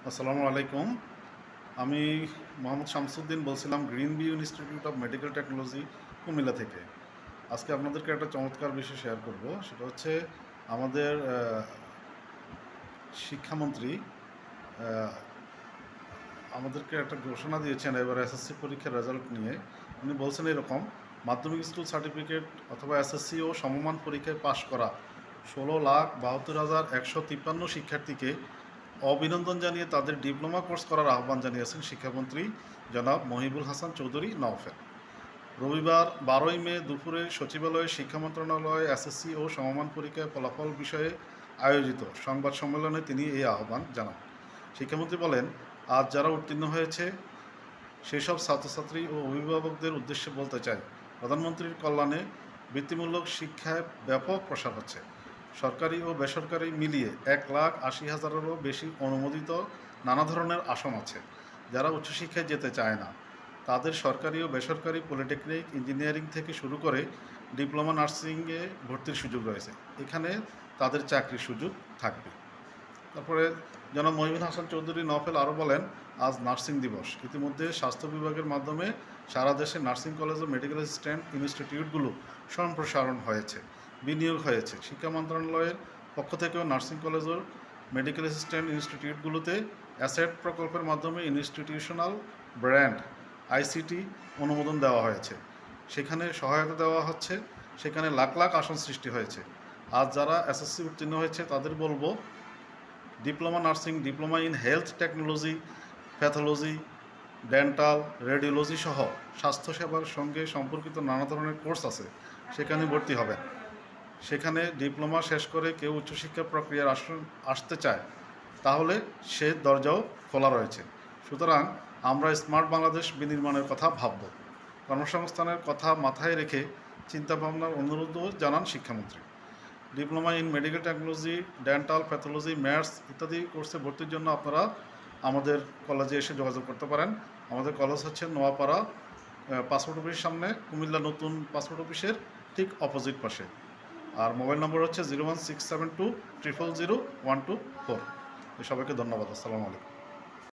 আসসালামু আলাইকুম। আমি মোহাম্মদ শামসুদ্দিন বলছিলাম green view institute of medical technology, Comilla থেকে। আজকে আপনাদেরকে একটা চমৎকার বিষয় শেয়ার করব। সেটা হচ্ছে আমাদের শিক্ষামন্ত্রী আহ, আমাদেরকে একটা ঘোষণা দিয়েছেন এবার এসএসসি পরীক্ষার রেজাল্ট নিয়ে। উনি বলছেন এরকম: মাধ্যমিক স্কুল সার্টিফিকেট অথবা এসএসসি ও সমমান পরীক্ষায় পাশ করা ১৬,৭২,১৫৩ শিক্ষার্থীকে অভিনন্দন জানিয়ে তাদের ডিপ্লোমা কোর্স করার আহ্বান জানিয়েছেন শিক্ষামন্ত্রী জনাব মহিবুল হাসান চৌধুরী নওফেল। রবিবার ১২ই মে দুপুরে সচিবালয়ে শিক্ষা মন্ত্রণালয়ে এসএসসি ও সমমান পরীক্ষায় ফলাফল বিষয়ে আয়োজিত সংবাদ সম্মেলনে তিনি এই আহ্বান জানান। শিক্ষামন্ত্রী বলেন, আজ যারা উত্তীর্ণ হয়েছে সেসব ছাত্রছাত্রী ও অভিভাবকদের উদ্দেশ্যে বলতে চাই, প্রধানমন্ত্রীর কল্যাণে বৃত্তিমূলক শিক্ষায় ব্যাপক প্রসার হচ্ছে। সরকারি ও বেসরকারি মিলিয়ে ১,৮০,০০০-এরও বেশি অনুমোদিত নানা ধরনের আসন আছে। যারা উচ্চশিক্ষায় যেতে চায় না তাদের সরকারি ও বেসরকারি পলিটেকনিক, ইঞ্জিনিয়ারিং থেকে শুরু করে ডিপ্লোমা নার্সিংয়ে ভর্তির সুযোগ রয়েছে। এখানে তাদের চাকরির সুযোগ থাকবে। তারপরে জনাব মহিবুল হাসান চৌধুরী নওফেল আরও বলেন, আজ নার্সিং দিবস। ইতিমধ্যে স্বাস্থ্য বিভাগের মাধ্যমে সারা দেশে নার্সিং কলেজ ও মেডিকেল অ্যাসিস্ট্যান্ট ইনস্টিটিউটগুলো সম্প্রসারণ হয়েছে, বিনিয়োগ হয়েছে। শিক্ষা মন্ত্রণালয়ের পক্ষ থেকেও নার্সিং কলেজ ও মেডিকেল অ্যাসিস্ট্যান্ট ইনস্টিটিউটগুলোতে অ্যাসেট প্রকল্পের মাধ্যমে ইনস্টিটিউশনাল ব্র্যান্ড আইসিটি অনুমোদন দেওয়া হয়েছে। সেখানে সহায়তা দেওয়া হচ্ছে, সেখানে লাখ লাখ আসন সৃষ্টি হয়েছে। আজ যারা এসএসসি উত্তীর্ণ হয়েছে তাদের বলবো, diploma nursing, diploma in health technology, pathology, dental, radiology সহ স্বাস্থ্যসেবার সঙ্গে সম্পর্কিত নানা ধরনের কোর্স আছে, সেখানে ভর্তি হবেন। সেখানে ডিপ্লোমা শেষ করে কেউ উচ্চশিক্ষা প্রক্রিয়ার আসতে চায় তাহলে সে দরজাও খোলা রয়েছে। সুতরাং আমরা স্মার্ট বাংলাদেশ বিনির্মাণের কথা ভাবব। কর্মসংস্থানের কথা মাথায় রেখে চিন্তাভাবনার অনুরোধও জানান শিক্ষামন্ত্রী। Diploma in medical technology, dental, pathology, maths ইত্যাদি কোর্সে ভর্তির জন্য আপনারা আমাদের কলেজে এসে যোগাযোগ করতে পারেন। আমাদের কলেজ হচ্ছে নোয়াপাড়া পাসপোর্ট অফিসের সামনে, কুমিল্লা নতুন পাসপোর্ট অফিসের ঠিক অপোজিট পাশে। আর মোবাইল নম্বর হচ্ছে 01672 000 124। সবাইকে ধন্যবাদ। আসসালামু আলাইকুম।